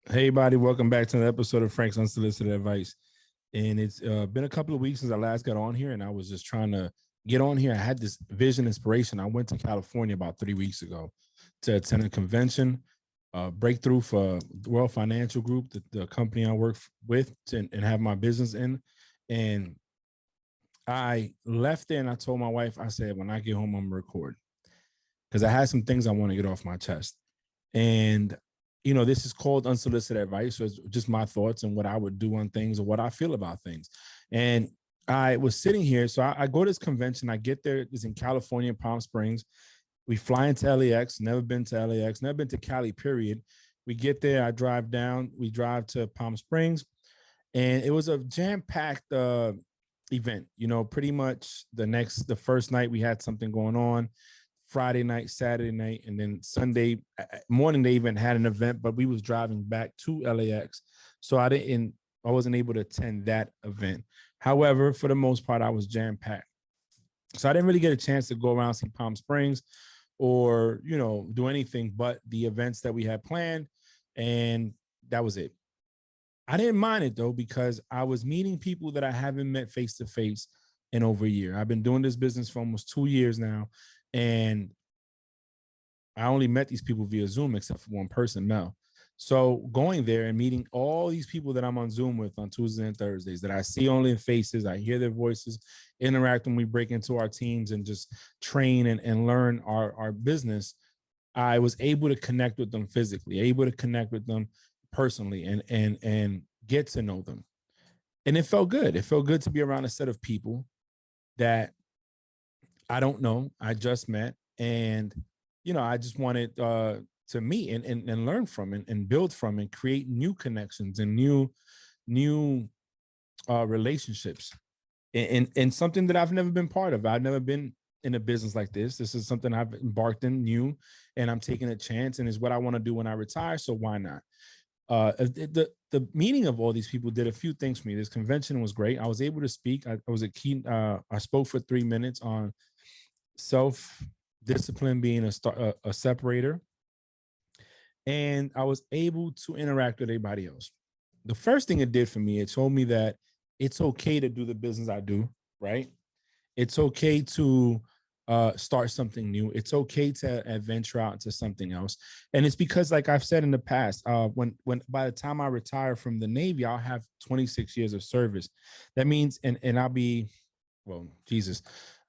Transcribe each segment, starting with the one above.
Hey, everybody, welcome back to another episode of Frank's Unsolicited Advice. And it's been a couple of weeks since I last got on here, and I was just trying to get on here. I had this vision inspiration. I went to California about 3 weeks ago to attend a convention, breakthrough for World Financial Group, the company I work with and have my business in. And I left there and I told my wife, I said, when I get home, I'm going to record because I had some things I want to get off my chest. And this is called unsolicited advice. So it's just my thoughts and what I would do on things or what I feel about things. And I was sitting here. So I go to this convention. I get there. It's in California, Palm Springs. We fly into LAX, never been to LAX, never been to Cali, period. We get there. I drive down. We drive to Palm Springs. And it was a jam-packed event. Pretty much the first night we had something going on. Friday night, Saturday night, and then Sunday morning they even had an event, but we was driving back to LAX. So I wasn't able to attend that event. However, for the most part, I was jam-packed. So I didn't really get a chance to go around see Palm Springs or, do anything but the events that we had planned. And that was it. I didn't mind it though, because I was meeting people that I haven't met face to face in over a year. I've been doing this business for almost 2 years now. And I only met these people via Zoom, except for one person, Mel. So going there and meeting all these people that I'm on Zoom with on Tuesdays and Thursdays that I see only in faces, I hear their voices, interact when we break into our teams and just train and learn our business. I was able to connect with them physically, able to connect with them personally and get to know them. And it felt good. It felt good to be around a set of people that I don't know. I just met. And, I just wanted to meet and learn from and build from and create new connections and new relationships and something that I've never been part of. I've never been in a business like this. This is something I've embarked in new, and I'm taking a chance, and is what I want to do when I retire. So why not? The meeting of all these people did a few things for me. This convention was great. I was able to speak. I was a key. I spoke for 3 minutes on self-discipline being a separator. And I was able to interact with everybody else. The first thing it did for me, it told me that it's okay to do the business I do, right? It's okay to start something new. It's okay to adventure out into something else. And it's because, like I've said in the past, when by the time I retire from the Navy, I'll have 26 years of service. That means, and I'll be, well, Jesus,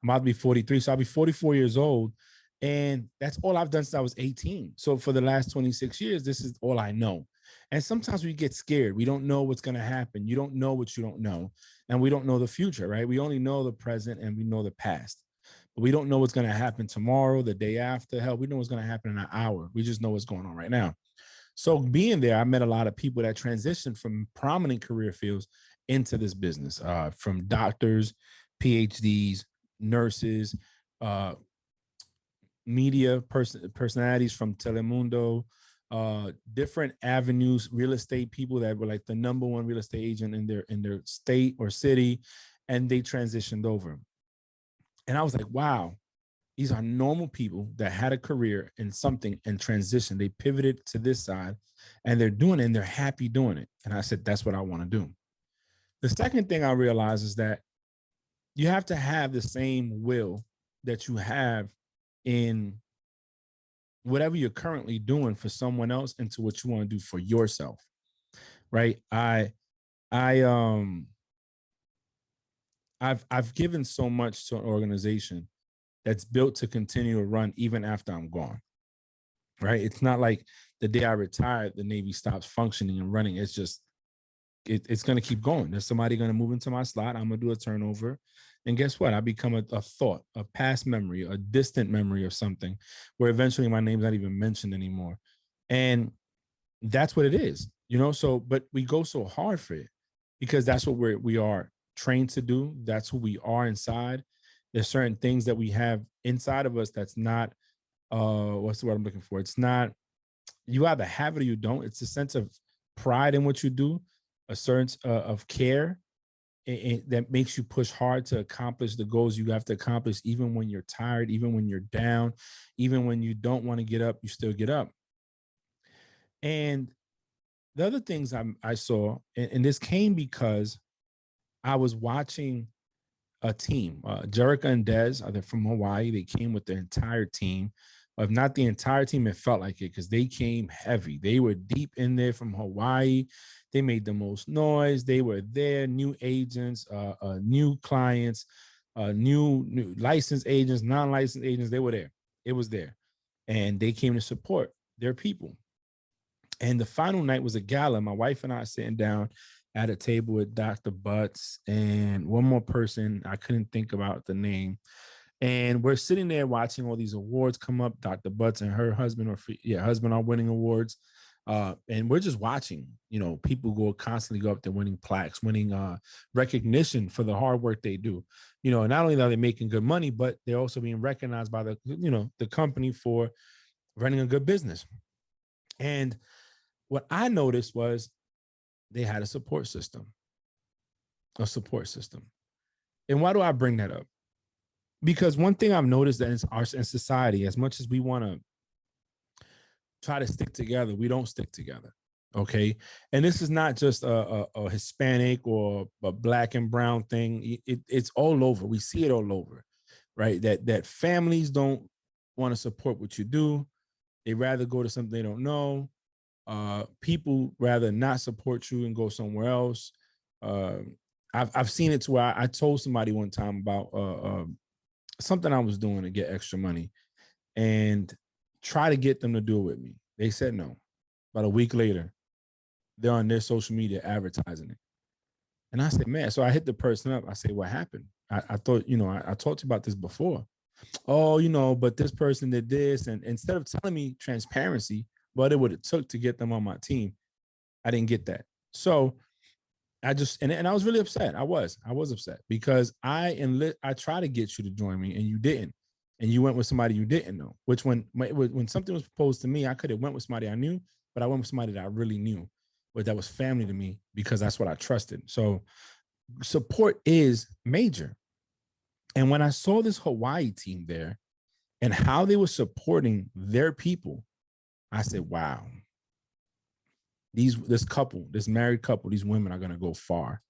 I'm about to be 43. So I'll be 44 years old. And that's all I've done since I was 18. So for the last 26 years, this is all I know. And sometimes we get scared. We don't know what's going to happen. You don't know what you don't know. And we don't know the future, right? We only know the present and we know the past. But we don't know what's going to happen tomorrow, the day after. Hell, we know what's going to happen in an hour. We just know what's going on right now. So being there, I met a lot of people that transitioned from prominent career fields into this business, from doctors, PhDs, nurses, uh, personalities from Telemundo, different avenues, real estate people that were like the number one real estate agent in their state or city, and they transitioned over. And I was like, wow, these are normal people that had a career in something and transitioned. They pivoted to this side and they're doing it and they're happy doing it. And I said, that's what I want to do. The second thing I realized is that you have to have the same will that you have in whatever you're currently doing for someone else into what you want to do for yourself. Right. I I've given so much to an organization that's built to continue to run even after I'm gone. Right. It's not like the day I retired, the Navy stops functioning and running. It's just it's going to keep going. There's somebody going to move into my slot. I'm going to do a turnover. And guess what? I become a thought, a past memory, a distant memory of something where eventually my name's not even mentioned anymore. And that's what it is, So, but we go so hard for it because that's what we are trained to do. That's who we are inside. There's certain things that we have inside of us that's not, what's the word I'm looking for? It's not, you either have it or you don't. It's a sense of pride in what you do, a sense of care that makes you push hard to accomplish the goals you have to accomplish, even when you're tired, even when you're down, even when you don't want to get up, you still get up. And the other things I saw, and this came because I was watching a team. Jerica and Dez are from Hawaii. They came with their entire team. If not the entire team, it felt like it because they came heavy. They were deep in there from Hawaii. They made the most noise. They were there, new agents, new clients, new licensed agents, non-licensed agents. They were there. It was there. And they came to support their people. And the final night was a gala. My wife and I sitting down at a table with Dr. Butts and one more person. I couldn't think about the name. And we're sitting there watching all these awards come up. Dr. Butts and her husband husband are winning awards. And we're just watching, people constantly go up there winning plaques, winning recognition for the hard work they do. Not only are they making good money, but they're also being recognized by the company for running a good business. And what I noticed was they had a support system. And why do I bring that up? Because one thing I've noticed that in society, as much as we want to try to stick together, we don't stick together. Okay. And this is not just a Hispanic or a black and brown thing. It's all over. We see it all over, right? That families don't want to support what you do. They rather go to something they don't know. People rather not support you and go somewhere else. I've seen it to where I told somebody one time about something I was doing to get extra money and try to get them to do it with me. They said no. About a week later, they're on their social media advertising it. And I said, man, so I hit the person up. I say, what happened? I thought, I talked to you about this before. Oh, but this person did this. And instead of telling me transparency, what it would have took to get them on my team, I didn't get that. So I just, and I was really upset. I was upset because I try to get you to join me and you didn't. And you went with somebody you didn't know, which when something was proposed to me, I could have went with somebody I knew, but I went with somebody that I really knew, but that was family to me because that's what I trusted. So support is major. And when I saw this Hawaii team there and how they were supporting their people, I said, wow, this married couple, these women are going to go far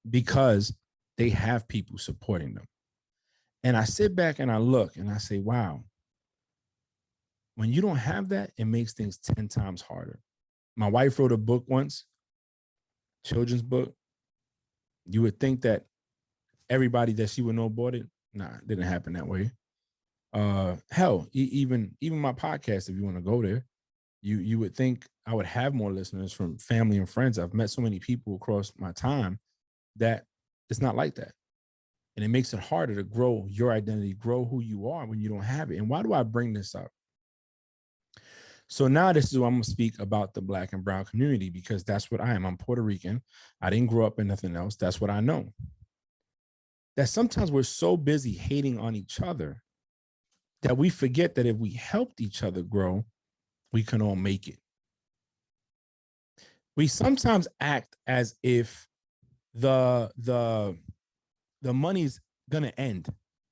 because they have people supporting them. And I sit back and I look and I say, wow, when you don't have that, it makes things 10 times harder. My wife wrote a book once, children's book. You would think that everybody that she would know bought it. Nah, it didn't happen that way. Hell, even my podcast, if you want to go there, you would think I would have more listeners from family and friends. I've met so many people across my time that it's not like that. And it makes it harder to grow your identity, grow who you are when you don't have it. And why do I bring this up? So now this is what I'm going to speak about the Black and brown community, because that's what I am. I'm Puerto Rican. I didn't grow up in nothing else. That's what I know. That sometimes we're so busy hating on each other that we forget that if we helped each other grow, we can all make it. We sometimes act as if the money's gonna end,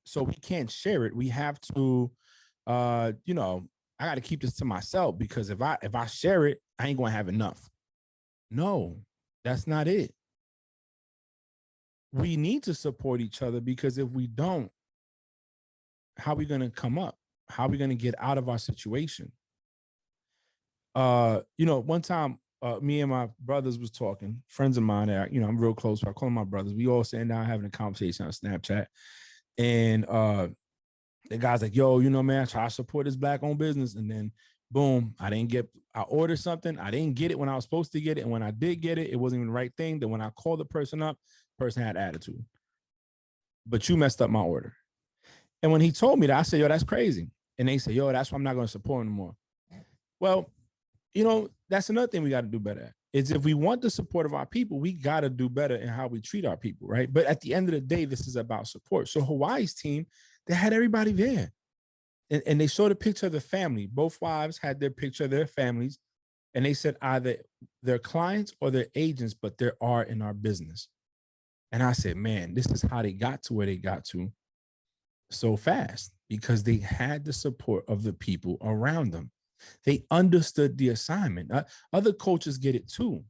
so we can't share it. We have to, I got to keep this to myself because if I share it, I ain't gonna have enough. No, that's not it. We need to support each other because if we don't, how are we gonna come up? How are we gonna get out of our situation? One time, me and my brothers was talking, friends of mine that, I'm real close with. I call them my brothers. We all sitting down having a conversation on Snapchat. And the guy's like, yo, man, I try to support this Black-owned business. And then boom, I ordered something. I didn't get it when I was supposed to get it. And when I did get it, it wasn't even the right thing. Then when I called the person up, the person had attitude. But you messed up my order. And when he told me that, I said, yo, that's crazy. And they said, yo, that's why I'm not going to support anymore. Well, that's another thing we got to do better at. Is if we want the support of our people, we got to do better in how we treat our people, right? But at the end of the day, this is about support. So Hawaii's team, they had everybody there. And they showed a picture of the family. Both wives had their picture of their families. And they said either they're clients or they're agents, but they are in our business. And I said, man, this is how they got to where they got to so fast, because they had the support of the people around them. They understood the assignment. Other coaches get it too,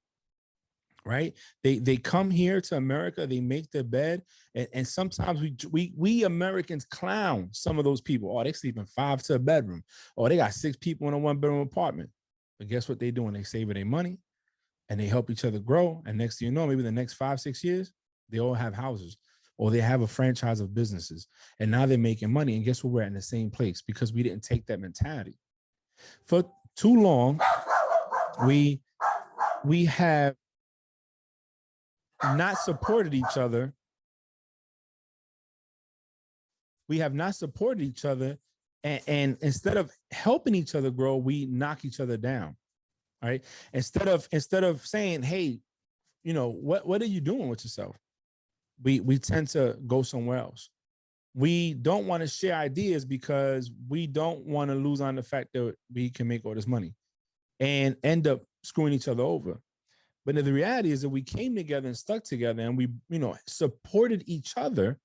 right? They come here to America, they make their bed, and sometimes we Americans clown some of those people. Oh, they sleep in 5 to a bedroom. Oh, they got 6 people in a 1-bedroom apartment. But guess what they doing? They saving their money and they help each other grow. And next thing you know, maybe the next 5-6 years, they all have houses or they have a franchise of businesses. And now they're making money. And guess what? We're in the same place because we didn't take that mentality. For too long, we have not supported each other. We have not supported each other. And instead of helping each other grow, we knock each other down. Right. Instead of saying, hey, you know, what are you doing with yourself? We tend to go somewhere else. We don't want to share ideas because we don't want to lose on the fact that we can make all this money and end up screwing each other over. But the reality is that we came together and stuck together and we, you know, supported each other,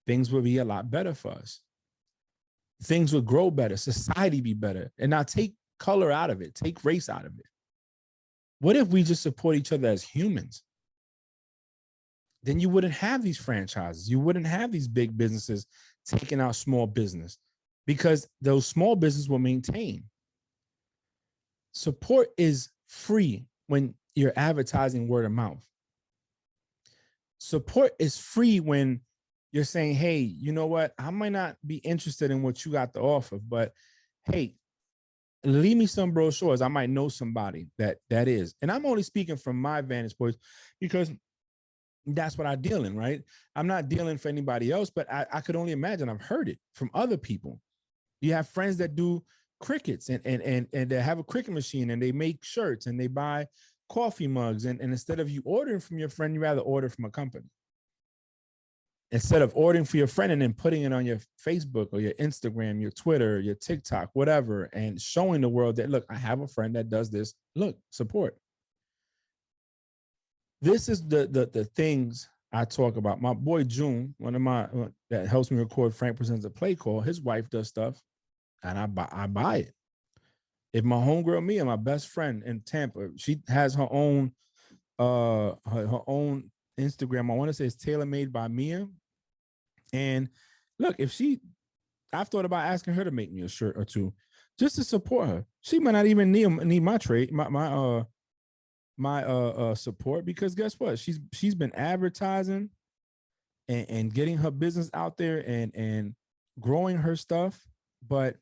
things would be a lot better for us. Things would grow better, society be better. And now take color out of it, take race out of it. What if we just support each other as humans? Then you wouldn't have these franchises. You wouldn't have these big businesses taking out small business because those small businesses will maintain. Support is free when you're advertising word of mouth. Support is free when you're saying, hey, you know what? I might not be interested in what you got to offer, but hey, leave me some brochures. I might know somebody that is. And I'm only speaking from my vantage point because that's what I deal in, right? I'm not dealing for anybody else, but I could only imagine. I've heard it from other people. You have friends that do crickets and they have a cricket machine and they make shirts and they buy coffee mugs. And instead of you ordering from your friend, you rather order from a company. Instead of ordering for your friend and then putting it on your Facebook or your Instagram, your Twitter, your TikTok, whatever, and showing the world that, look, I have a friend that does this. Look, support. This is the things I talk about. My boy June, one of my that helps me record Frank Presents a Play Call. His wife does stuff, and I buy it. If my homegirl Mia, my best friend in Tampa, she has her own her own Instagram. I want to say it's Tailor Made by Mia. And look, I've thought about asking her to make me a shirt or two just to support her. She might not even need my trade, my support, because guess what? She's been advertising and getting her business out there and growing her stuff, but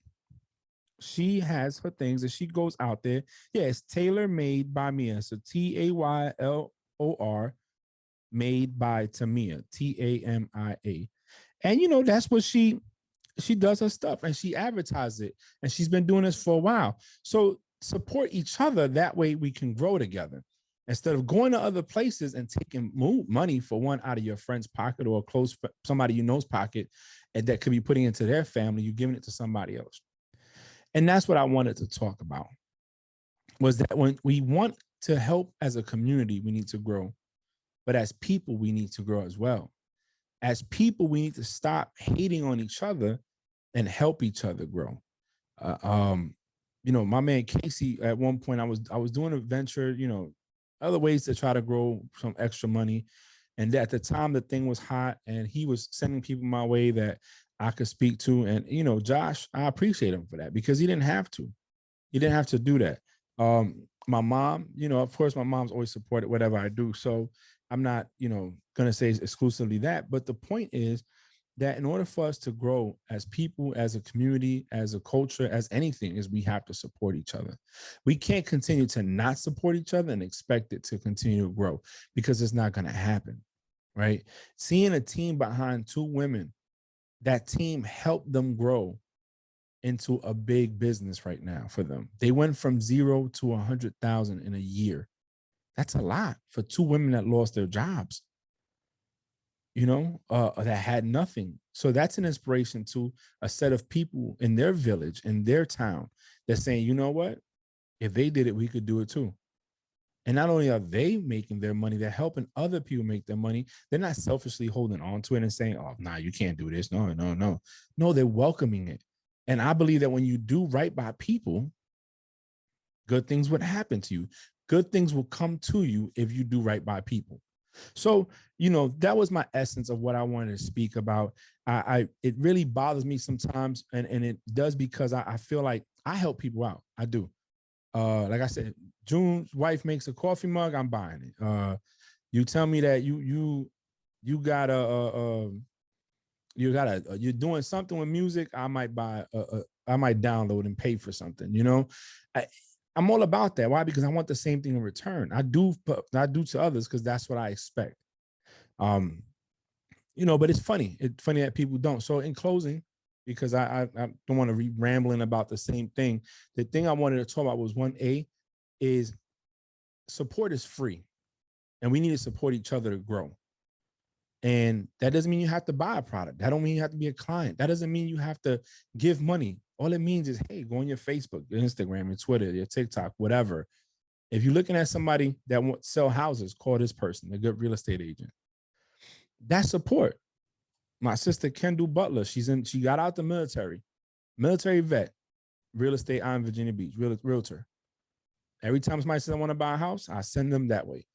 she has her things that she goes out there. Yeah, it's Tailor Made by Mia. So TAYLOR made by Tamia, TAMIA. And you know, that's what she does her stuff and she advertises it. And she's been doing this for a while. So support each other. That way we can grow together. Instead of going to other places and taking money for one out of your friend's pocket or close somebody you know's pocket, and that could be putting into their family, you're giving it to somebody else. And that's what I wanted to talk about, was that when we want to help as a community, we need to grow. But as people, we need to grow as well. As people, we need to stop hating on each other and help each other grow. You know, my man Casey, at one point, I was doing a venture, you know, other ways to try to grow some extra money. And at the time, the thing was hot, and he was sending people my way that I could speak to. And, you know, Josh, I appreciate him for that because he didn't have to. He didn't have to do that. My mom, you know, of course, my mom's always supported whatever I do. So I'm not, you know, going to say exclusively that. But the point is that in order for us to grow as people, as a community, as a culture, as anything, is we have to support each other. We can't continue to not support each other and expect it to continue to grow, because it's not going to happen, right? Seeing a team behind 2 women, that team helped them grow into a big business right now for them. They went from 0 to 100,000 in a year. That's a lot for 2 women that lost their jobs, you know, that had nothing. So that's an inspiration to a set of people in their village, in their town, that's saying, you know what, if they did it, we could do it too. And not only are they making their money, they're helping other people make their money. They're not selfishly holding on to it and saying, oh, nah, you can't do this. No, they're welcoming it. And I believe that when you do right by people, Good things would happen to you. Good things will come to you if you do right by people. So, that was my essence of what I wanted to speak about. It really bothers me sometimes, and it does because I feel like I help people out. I do. Like I said, June's wife makes a coffee mug, I'm buying it. You tell me that you got you're doing something with music, I might buy I might download and pay for something. I, I'm all about that. Why? Because I want the same thing in return. I do to others because that's what I expect. Um, but it's funny. It's funny that people don't. So in closing, because I don't want to be rambling about the same thing. The thing I wanted to talk about was 1A is support is free, and we need to support each other to grow. And that doesn't mean you have to buy a product. That don't mean you have to be a client. That doesn't mean you have to give money. All it means is, hey, go on your Facebook, your Instagram, your Twitter, your TikTok, whatever. If you're looking at somebody that wants sell houses, call this person, a good real estate agent. That's support. My sister Kendall Butler, she got out the military vet, real estate out in Virginia Beach, realtor. Every time somebody says I want to buy a house, I send them that way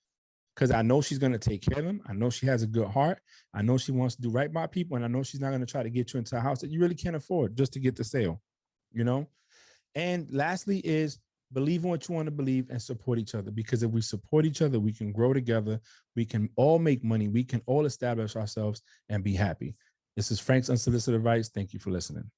because I know she's going to take care of them. I know she has a good heart. I know she wants to do right by people, and I know she's not going to try to get you into a house that you really can't afford just to get the sale, And lastly is believe in what you want to believe and support each other, because if we support each other, we can grow together. We can all make money. We can all establish ourselves and be happy. This is Frank's Unsolicited Advice. Thank you for listening.